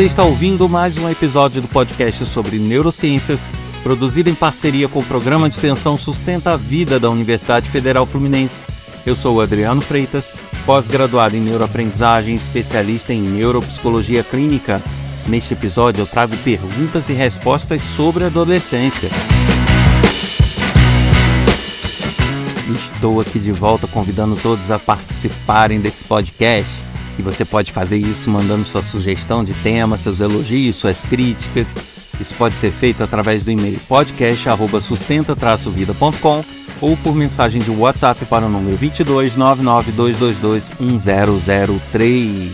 Você está ouvindo mais um episódio do podcast sobre neurociências, produzido em parceria com o Programa de Extensão Sustenta a Vida da Universidade Federal Fluminense. Eu sou o Adriano Freitas, pós-graduado em neuroaprendizagem, especialista em neuropsicologia clínica. Neste episódio eu trago perguntas e respostas sobre a adolescência. Estou aqui de volta convidando todos a participarem desse podcast. E você pode fazer isso mandando sua sugestão de tema, seus elogios, suas críticas. Isso pode ser feito através do e-mail podcast@sustenta-vida.com ou por mensagem de WhatsApp para o número 22 99222 1003.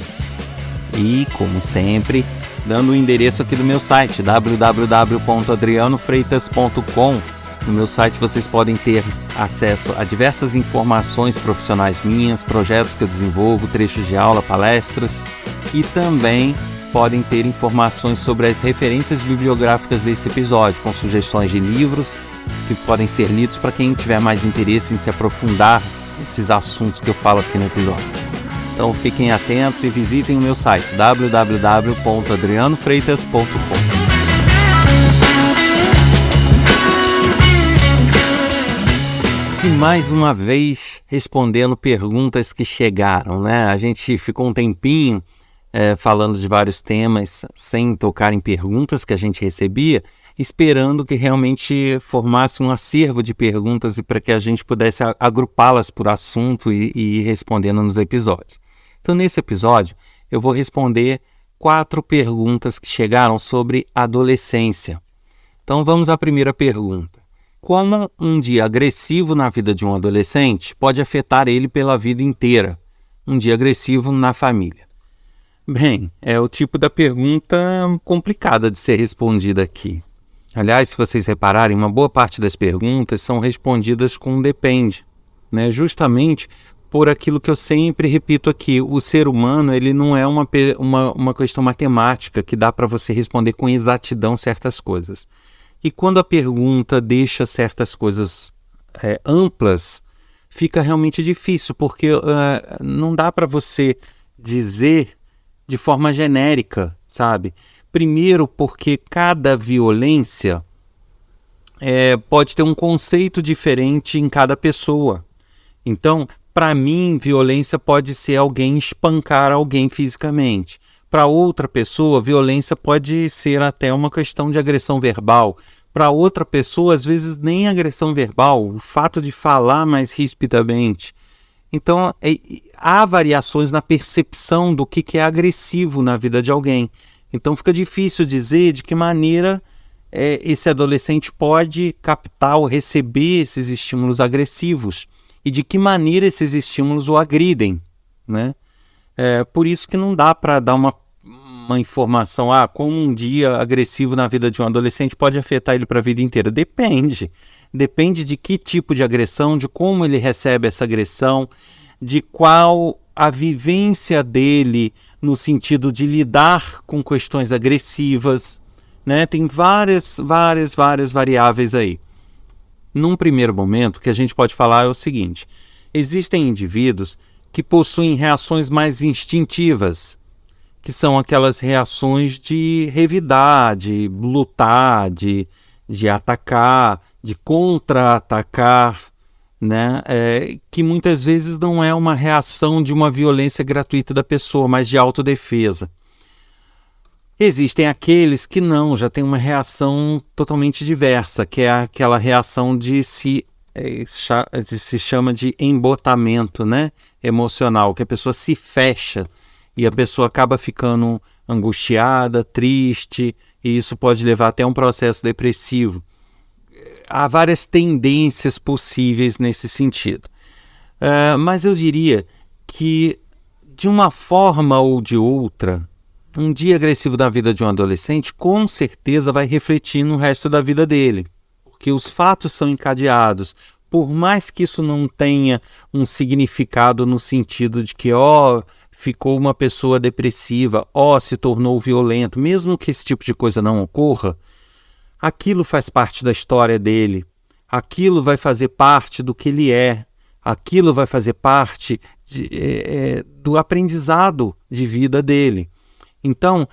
E, como sempre, dando o endereço aqui do meu site, www.adrianofreitas.com. No meu site vocês podem ter acesso a diversas informações profissionais minhas, projetos que eu desenvolvo, trechos de aula, palestras, e também podem ter informações sobre as referências bibliográficas desse episódio, com sugestões de livros que podem ser lidos para quem tiver mais interesse em se aprofundar nesses assuntos que eu falo aqui no episódio. Então fiquem atentos e visitem o meu site www.adrianofreitas.com. E mais uma vez respondendo perguntas que chegaram, né? A gente ficou um tempinho falando de vários temas sem tocar em perguntas que a gente recebia, esperando que realmente formasse um acervo de perguntas e para que a gente pudesse agrupá-las por assunto e ir respondendo nos episódios. Então, nesse episódio, eu vou responder 4 perguntas que chegaram sobre adolescência. Então, vamos à primeira pergunta. Como um dia agressivo na vida de um adolescente pode afetar ele pela vida inteira? Um dia agressivo na família. Bem, é o tipo da pergunta complicada de ser respondida aqui. Aliás, se vocês repararem, uma boa parte das perguntas são respondidas com depende, né? Justamente por aquilo que eu sempre repito aqui, o ser humano ele não é uma questão matemática que dá para você responder com exatidão certas coisas. E quando a pergunta deixa certas coisas amplas, fica realmente difícil, porque não dá para você dizer de forma genérica, sabe? Primeiro porque cada violência pode ter um conceito diferente em cada pessoa. Então, para mim, violência pode ser alguém espancar alguém fisicamente. Para outra pessoa, violência pode ser até uma questão de agressão verbal. Para outra pessoa, às vezes, nem agressão verbal, o fato de falar mais rispidamente. Então, há variações na percepção do que é agressivo na vida de alguém. Então, fica difícil dizer de que maneira esse adolescente pode captar ou receber esses estímulos agressivos e de que maneira esses estímulos o agridem, né? Por isso que não dá para dar uma informação, como um dia agressivo na vida de um adolescente pode afetar ele para a vida inteira. Depende de que tipo de agressão, de como ele recebe essa agressão, de qual a vivência dele no sentido de lidar com questões agressivas, né? Tem várias variáveis aí. Num primeiro momento, o que a gente pode falar é o seguinte: existem indivíduos que possuem reações mais instintivas, que são aquelas reações de revidar, de lutar, de atacar, de contra-atacar, né? Que muitas vezes não é uma reação de uma violência gratuita da pessoa, mas de autodefesa. Existem aqueles que não, já têm uma reação totalmente diversa, que é aquela reação de se chama de embotamento, né? Emocional, que a pessoa se fecha e a pessoa acaba ficando angustiada, triste, e isso pode levar até um processo depressivo. Há várias tendências possíveis nesse sentido. Mas eu diria que, de uma forma ou de outra, um dia agressivo da vida de um adolescente com certeza vai refletir no resto da vida dele, porque os fatos são encadeados. Por mais que isso não tenha um significado no sentido de que ficou uma pessoa depressiva, se tornou violento, mesmo que esse tipo de coisa não ocorra, aquilo faz parte da história dele, aquilo vai fazer parte do que ele é, aquilo vai fazer parte do aprendizado de vida dele. Então,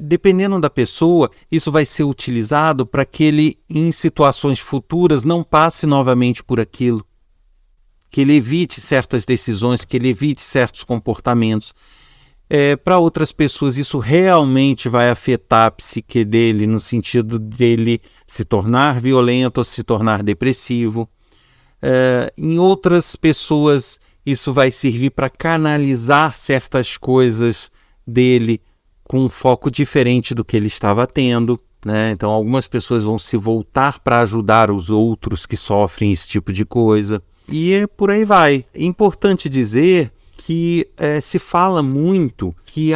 Dependendo da pessoa, isso vai ser utilizado para que ele, em situações futuras, não passe novamente por aquilo, que ele evite certas decisões, que ele evite certos comportamentos. Para outras pessoas, isso realmente vai afetar a psique dele, no sentido dele se tornar violento ou se tornar depressivo. Em outras pessoas, isso vai servir para canalizar certas coisas dele com um foco diferente do que ele estava tendo, né? Então, algumas pessoas vão se voltar para ajudar os outros que sofrem esse tipo de coisa. E por aí vai. É importante dizer que se fala muito que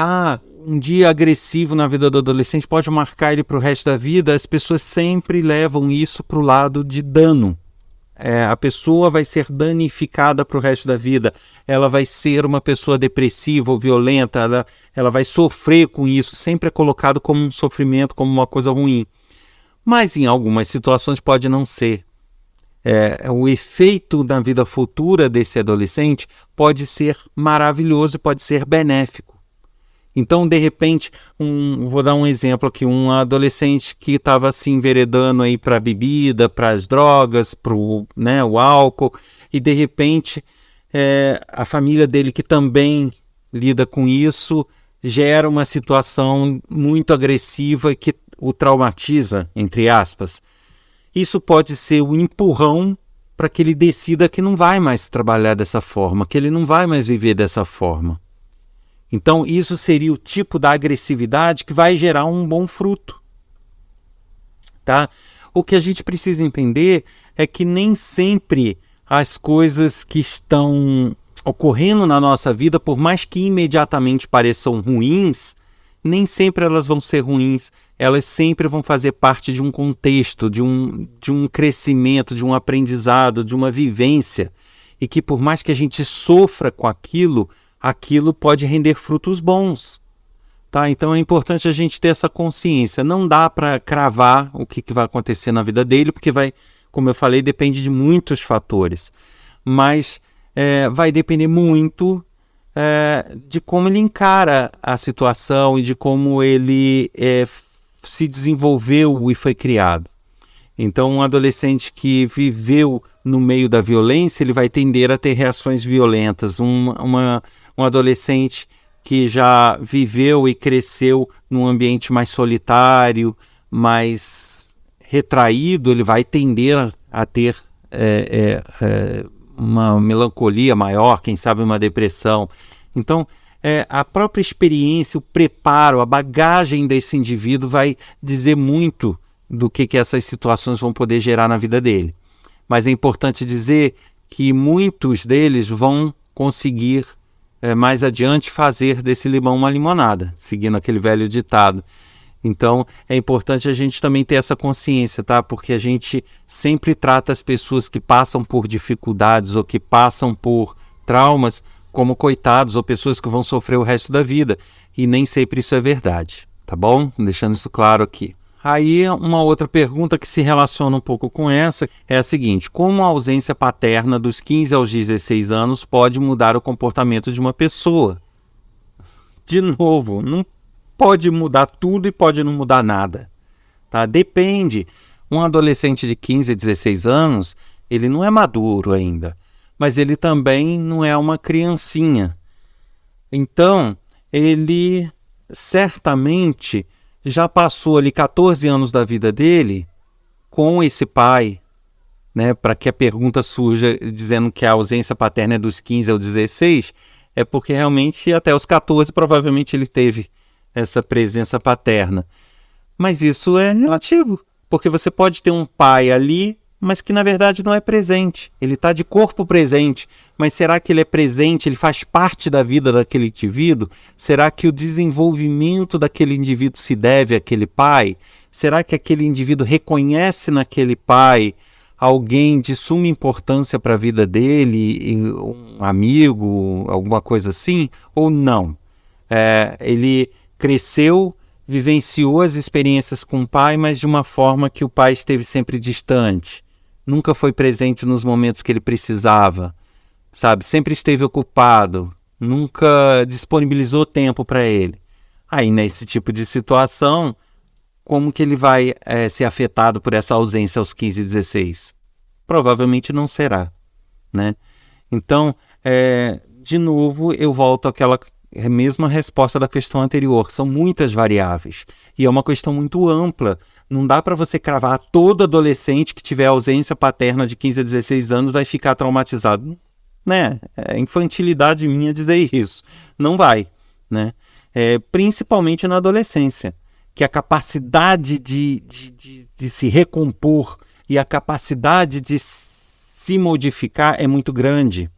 um dia agressivo na vida do adolescente pode marcar ele para o resto da vida. As pessoas sempre levam isso para o lado de dano. A pessoa vai ser danificada para o resto da vida, ela vai ser uma pessoa depressiva ou violenta, ela vai sofrer com isso, sempre é colocado como um sofrimento, como uma coisa ruim. Mas em algumas situações pode não ser. O efeito na vida futura desse adolescente pode ser maravilhoso e pode ser benéfico. Então, de repente, vou dar um exemplo aqui, um adolescente que estava se enveredando aí para a bebida, para as drogas, para o álcool, e de repente a família dele, que também lida com isso, gera uma situação muito agressiva que o traumatiza, entre aspas. Isso pode ser um empurrão para que ele decida que não vai mais trabalhar dessa forma, que ele não vai mais viver dessa forma. Então, isso seria o tipo da agressividade que vai gerar um bom fruto. Tá? O que a gente precisa entender é que nem sempre as coisas que estão ocorrendo na nossa vida, por mais que imediatamente pareçam ruins, nem sempre elas vão ser ruins. Elas sempre vão fazer parte de um contexto, de um crescimento, de um aprendizado, de uma vivência. E que por mais que a gente sofra com aquilo pode render frutos bons, tá? Então é importante a gente ter essa consciência. Não dá para cravar o que vai acontecer na vida dele, porque como eu falei, depende de muitos fatores. Mas vai depender muito de como ele encara a situação e de como ele se desenvolveu e foi criado. Então, um adolescente que viveu no meio da violência, ele vai tender a ter reações violentas. Um adolescente que já viveu e cresceu num ambiente mais solitário, mais retraído, ele vai tender a ter uma melancolia maior, quem sabe uma depressão. Então, a própria experiência, o preparo, a bagagem desse indivíduo vai dizer muito do que essas situações vão poder gerar na vida dele. Mas é importante dizer que muitos deles vão conseguir mais adiante fazer desse limão uma limonada, seguindo aquele velho ditado. Então é importante a gente também ter essa consciência, tá? Porque a gente sempre trata as pessoas que passam por dificuldades ou que passam por traumas como coitados ou pessoas que vão sofrer o resto da vida. E nem sempre isso é verdade, tá bom? Deixando isso claro aqui. Aí uma outra pergunta que se relaciona um pouco com essa é a seguinte: como a ausência paterna dos 15 aos 16 anos pode mudar o comportamento de uma pessoa? De novo, não pode mudar tudo e pode não mudar nada. Tá? Depende. Um adolescente de 15 a 16 anos, ele não é maduro ainda, mas ele também não é uma criancinha. Então, ele certamente já passou ali 14 anos da vida dele com esse pai, né? Para que a pergunta surja dizendo que a ausência paterna é dos 15 aos 16, é porque realmente até os 14 provavelmente ele teve essa presença paterna. Mas isso é relativo, porque você pode ter um pai ali, mas que na verdade não é presente. Ele está de corpo presente, mas será que ele é presente, ele faz parte da vida daquele indivíduo? Será que o desenvolvimento daquele indivíduo se deve àquele pai? Será que aquele indivíduo reconhece naquele pai alguém de suma importância para a vida dele, um amigo, alguma coisa assim? Ou não? Ele cresceu, vivenciou as experiências com o pai, mas de uma forma que o pai esteve sempre distante. Nunca foi presente nos momentos que ele precisava, sabe? Sempre esteve ocupado, nunca disponibilizou tempo para ele. Aí, nesse tipo de situação, como que ele vai ser afetado por essa ausência aos 15 e 16? Provavelmente não será, né? Então, de novo, eu volto àquela mesma resposta da questão anterior. São muitas variáveis e é uma questão muito ampla. Não dá para você cravar todo adolescente que tiver ausência paterna de 15 a 16 anos vai ficar traumatizado, né? É infantilidade minha dizer isso. Não vai, né? Principalmente na adolescência, que a capacidade de se recompor e a capacidade de se modificar é muito grande.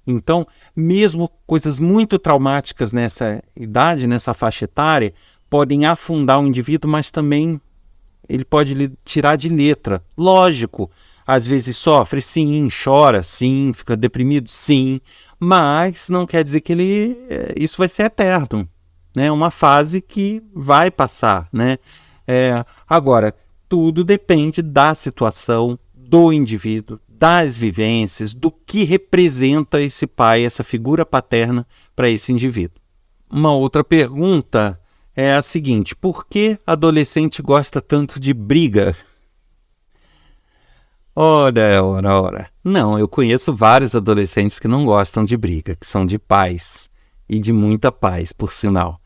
Então, mesmo coisas muito traumáticas nessa idade, nessa faixa etária, podem afundar o indivíduo, mas também ele pode tirar de letra. Lógico, às vezes sofre, sim, chora, sim, fica deprimido, sim, mas não quer dizer que isso vai ser eterno, né? É uma fase que vai passar, né? Agora, tudo depende da situação, do indivíduo, das vivências, do que representa esse pai, essa figura paterna para esse indivíduo. Uma outra pergunta é a seguinte: por que adolescente gosta tanto de briga? Ora. Não, eu conheço vários adolescentes que não gostam de briga, que são de paz, e de muita paz, por sinal.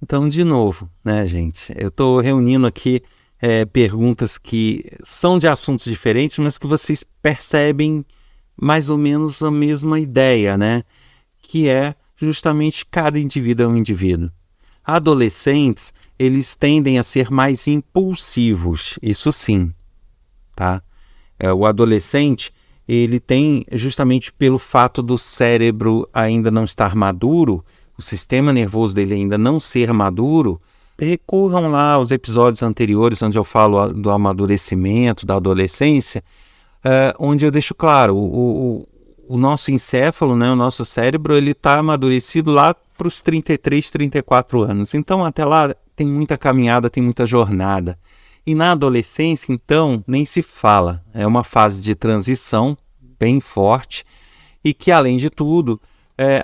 Então, de novo, né, gente? Eu estou reunindo aqui perguntas que são de assuntos diferentes, mas que vocês percebem mais ou menos a mesma ideia, né? Que é justamente cada indivíduo é um indivíduo. Adolescentes, eles tendem a ser mais impulsivos, isso sim, tá? O adolescente, ele tem, justamente pelo fato do cérebro ainda não estar maduro, o sistema nervoso dele ainda não ser maduro, recorram lá aos episódios anteriores onde eu falo do amadurecimento, da adolescência, onde eu deixo claro, o nosso encéfalo, né, o nosso cérebro, ele está amadurecido lá para os 33, 34 anos. Então, até lá tem muita caminhada, tem muita jornada. E na adolescência, então, nem se fala. É uma fase de transição bem forte e que, além de tudo,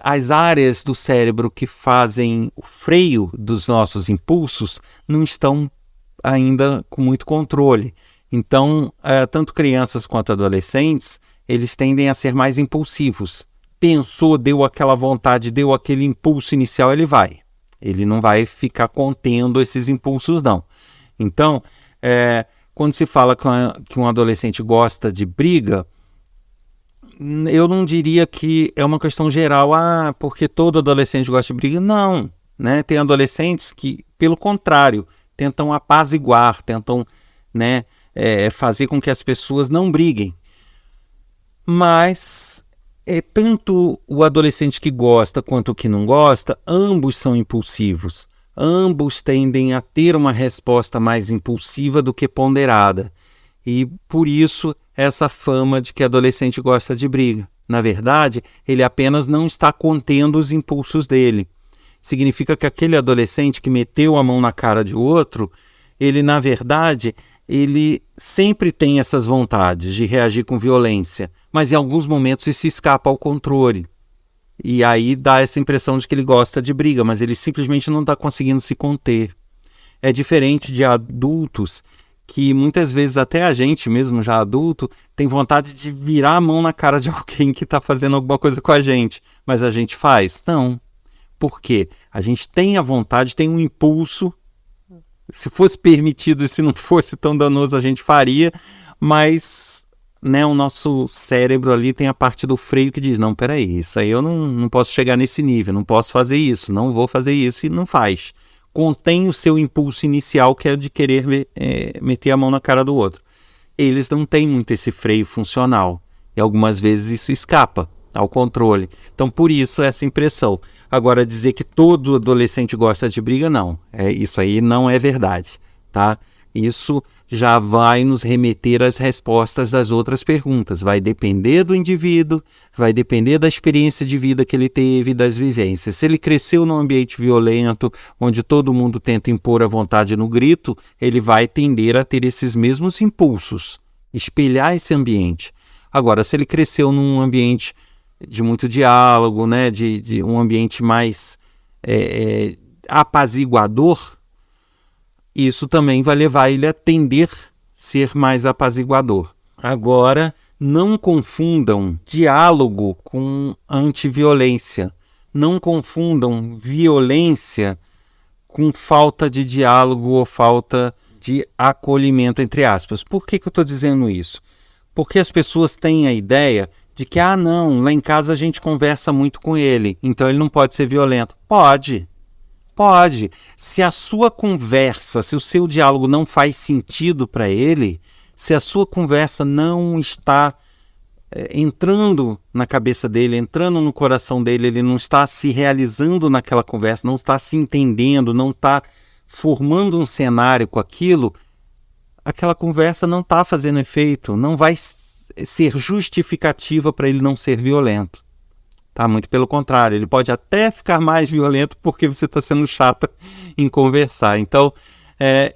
as áreas do cérebro que fazem o freio dos nossos impulsos não estão ainda com muito controle. Então, tanto crianças quanto adolescentes, eles tendem a ser mais impulsivos. Pensou, deu aquela vontade, deu aquele impulso inicial, ele vai. Ele não vai ficar contendo esses impulsos, não. Então, quando se fala que um adolescente gosta de briga, eu não diria que é uma questão geral, porque todo adolescente gosta de briga. Não, né? Tem adolescentes que, pelo contrário, tentam apaziguar, tentam, né, fazer com que as pessoas não briguem. Mas tanto o adolescente que gosta quanto o que não gosta, ambos são impulsivos. Ambos tendem a ter uma resposta mais impulsiva do que ponderada. E por isso essa fama de que adolescente gosta de briga. Na verdade, ele apenas não está contendo os impulsos dele. Significa que aquele adolescente que meteu a mão na cara de outro, ele, na verdade, ele sempre tem essas vontades de reagir com violência, mas em alguns momentos isso escapa ao controle. E aí dá essa impressão de que ele gosta de briga, mas ele simplesmente não está conseguindo se conter. É diferente de adultos que muitas vezes até a gente mesmo, já adulto, tem vontade de virar a mão na cara de alguém que está fazendo alguma coisa com a gente, mas a gente faz? Não. Por quê? A gente tem a vontade, tem um impulso, se fosse permitido e se não fosse tão danoso a gente faria, mas, né, o nosso cérebro ali tem a parte do freio que diz, não, peraí, isso aí eu não posso chegar nesse nível, não posso fazer isso, não vou fazer isso, e não faz. Contém o seu impulso inicial, que é de querer meter a mão na cara do outro. Eles não têm muito esse freio funcional. E algumas vezes isso escapa ao controle. Então, por isso, essa impressão. Agora, dizer que todo adolescente gosta de briga, não. Isso aí não é verdade, tá? Isso já vai nos remeter às respostas das outras perguntas. Vai depender do indivíduo, vai depender da experiência de vida que ele teve, das vivências. Se ele cresceu num ambiente violento, onde todo mundo tenta impor a vontade no grito, ele vai tender a ter esses mesmos impulsos, espelhar esse ambiente. Agora, se ele cresceu num ambiente de muito diálogo, né, de um ambiente mais apaziguador, isso também vai levar ele a tender a ser mais apaziguador. Agora, não confundam diálogo com antiviolência. Não confundam violência com falta de diálogo ou falta de acolhimento, entre aspas. Por que eu estou dizendo isso? Porque as pessoas têm a ideia de que, não, lá em casa a gente conversa muito com ele, então ele não pode ser violento. Pode. Se a sua conversa, se o seu diálogo não faz sentido para ele, se a sua conversa não está entrando na cabeça dele, entrando no coração dele, ele não está se realizando naquela conversa, não está se entendendo, não está formando um cenário com aquilo, aquela conversa não está fazendo efeito, não vai ser justificativa para ele não ser violento. Tá? Muito pelo contrário, ele pode até ficar mais violento porque você está sendo chata em conversar. Então,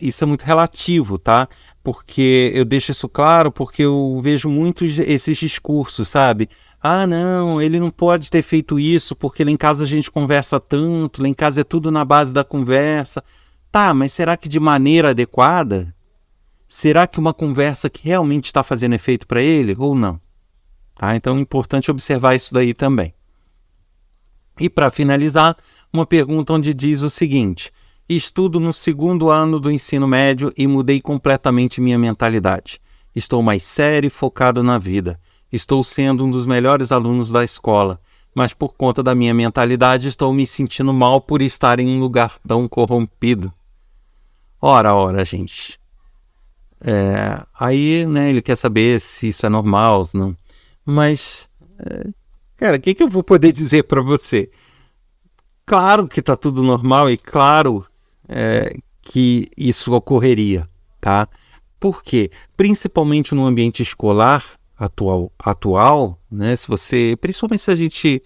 isso é muito relativo, tá? Porque eu deixo isso claro porque eu vejo muitos esses discursos, sabe? Não, ele não pode ter feito isso porque lá em casa a gente conversa tanto, lá em casa é tudo na base da conversa. Tá, mas será que de maneira adequada? Será que uma conversa que realmente está fazendo efeito para ele ou não? Tá? Então é importante observar isso daí também. E para finalizar, uma pergunta onde diz o seguinte: estudo no 2º ano do ensino médio e mudei completamente minha mentalidade. Estou mais sério e focado na vida. Estou sendo um dos melhores alunos da escola, mas por conta da minha mentalidade estou me sentindo mal por estar em um lugar tão corrompido. Ora, gente. Aí, né, ele quer saber se isso é normal, não. Mas, cara, o que eu vou poder dizer para você? Claro que está tudo normal e claro que isso ocorreria, tá? Por quê? Principalmente no ambiente escolar atual, né? Principalmente se a gente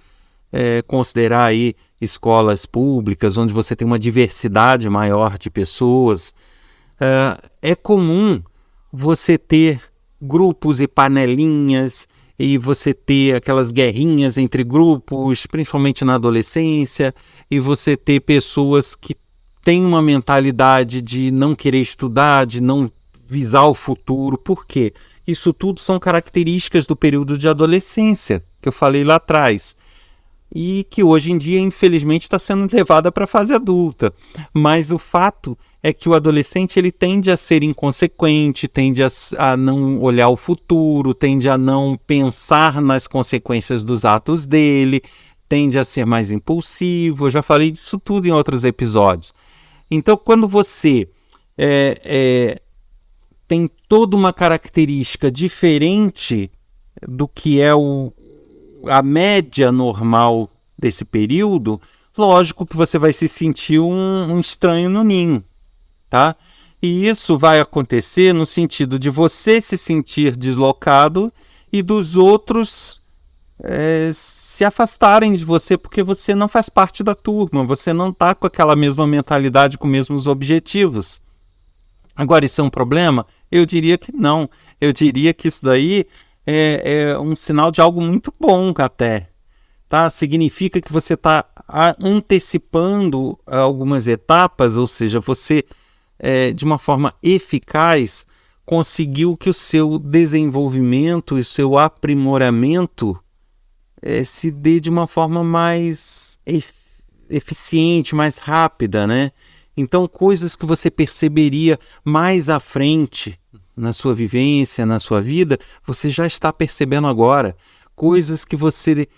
considerar aí escolas públicas, onde você tem uma diversidade maior de pessoas, é comum você ter grupos e panelinhas e você ter aquelas guerrinhas entre grupos, principalmente na adolescência, e você ter pessoas que têm uma mentalidade de não querer estudar, de não visar o futuro. Por quê? Isso tudo são características do período de adolescência, que eu falei lá atrás, e que hoje em dia, infelizmente, está sendo levada para a fase adulta. Mas o fato é que o adolescente ele tende a ser inconsequente, tende a não olhar o futuro, tende a não pensar nas consequências dos atos dele, tende a ser mais impulsivo. Eu já falei disso tudo em outros episódios. Então, quando você tem toda uma característica diferente do que é a média normal desse período, lógico que você vai se sentir um estranho no ninho, tá? E isso vai acontecer no sentido de você se sentir deslocado e dos outros se afastarem de você porque você não faz parte da turma, você não está com aquela mesma mentalidade, com os mesmos objetivos. Agora, isso é um problema? Eu diria que não. Eu diria que isso daí é um sinal de algo muito bom até. Tá? Significa que você está antecipando algumas etapas, ou seja, você, de uma forma eficaz, conseguiu que o seu desenvolvimento e o seu aprimoramento se dê de uma forma mais eficiente, mais rápida, né? Então, coisas que você perceberia mais à frente na sua vivência, na sua vida, você já está percebendo agora. Coisas que você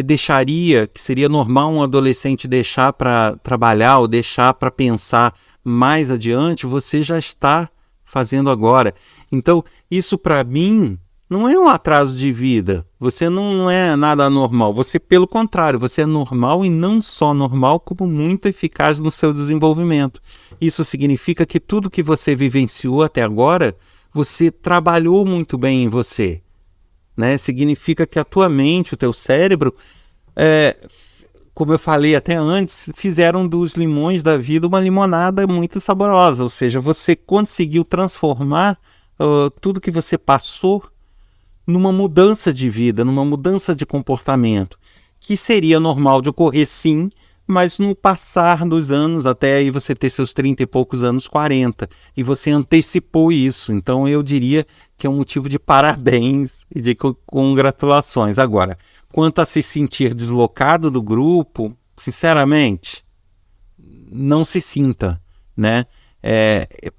deixaria, que seria normal um adolescente deixar para trabalhar ou deixar para pensar mais adiante, você já está fazendo agora. Então, isso para mim não é um atraso de vida. Você não é nada anormal. Você, pelo contrário, você é normal e não só normal, como muito eficaz no seu desenvolvimento. Isso significa que tudo que você vivenciou até agora, você trabalhou muito bem em você. Né? Significa que a tua mente, o teu cérebro, como eu falei até antes, fizeram dos limões da vida uma limonada muito saborosa. Ou seja, você conseguiu transformar tudo que você passou numa mudança de vida, numa mudança de comportamento, que seria normal de ocorrer sim mas no passar dos anos, até aí você ter seus 30 e poucos anos, 40, e você antecipou isso. Então eu diria que é um motivo de parabéns e de congratulações. Agora, quanto a se sentir deslocado do grupo, sinceramente, não se sinta, né?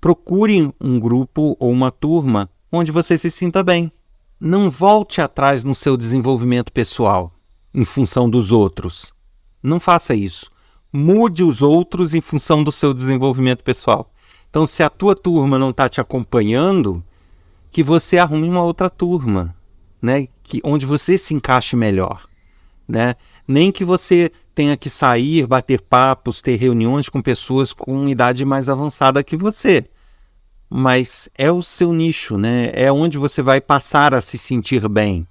Procure um grupo ou uma turma onde você se sinta bem. Não volte atrás no seu desenvolvimento pessoal em função dos outros. Não faça isso. Mude os outros em função do seu desenvolvimento pessoal. Então, se a tua turma não está te acompanhando, que você arrume uma outra turma, né? Onde você se encaixe melhor, né? Nem que você tenha que sair, bater papos, ter reuniões com pessoas com idade mais avançada que você. Mas é o seu nicho, né? É onde você vai passar a se sentir bem.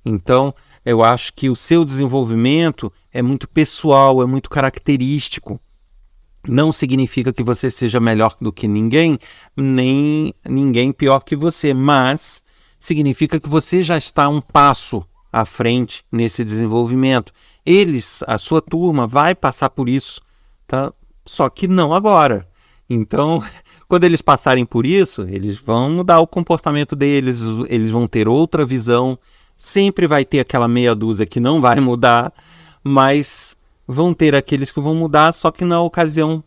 Então, eu acho que o seu desenvolvimento é muito pessoal, é muito característico. Não significa que você seja melhor do que ninguém, nem ninguém pior que você, mas significa que você já está um passo à frente nesse desenvolvimento. A sua turma, vai passar por isso, tá? Só que não agora. Então, quando eles passarem por isso, eles vão mudar o comportamento deles, eles vão ter outra visão. Sempre vai ter aquela meia dúzia que não vai mudar, mas vão ter aqueles que vão mudar, só que na ocasião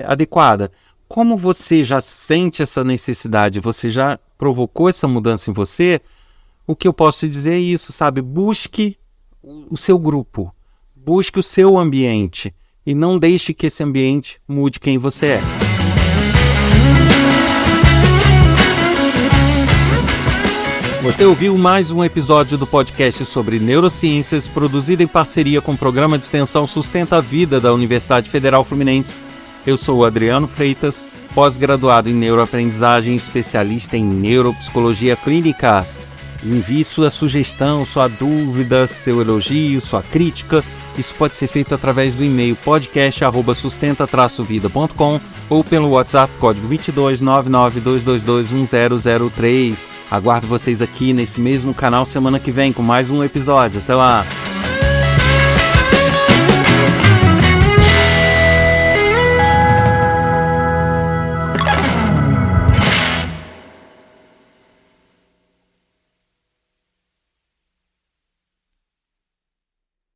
adequada. Como você já sente essa necessidade, você já provocou essa mudança em você, o que eu posso te dizer é isso, sabe? Busque o seu grupo, busque o seu ambiente e não deixe que esse ambiente mude quem você é. Você ouviu mais um episódio do podcast sobre neurociências, produzido em parceria com o programa de extensão Sustenta a Vida da Universidade Federal Fluminense. Eu sou o Adriano Freitas, pós-graduado em neuroaprendizagem, especialista em neuropsicologia clínica. Envie sua sugestão, sua dúvida, seu elogio, sua crítica. Isso pode ser feito através do e-mail podcast@sustenta-vida.com ou pelo WhatsApp código 229922210003. Aguardo vocês aqui nesse mesmo canal semana que vem com mais um episódio. Até lá!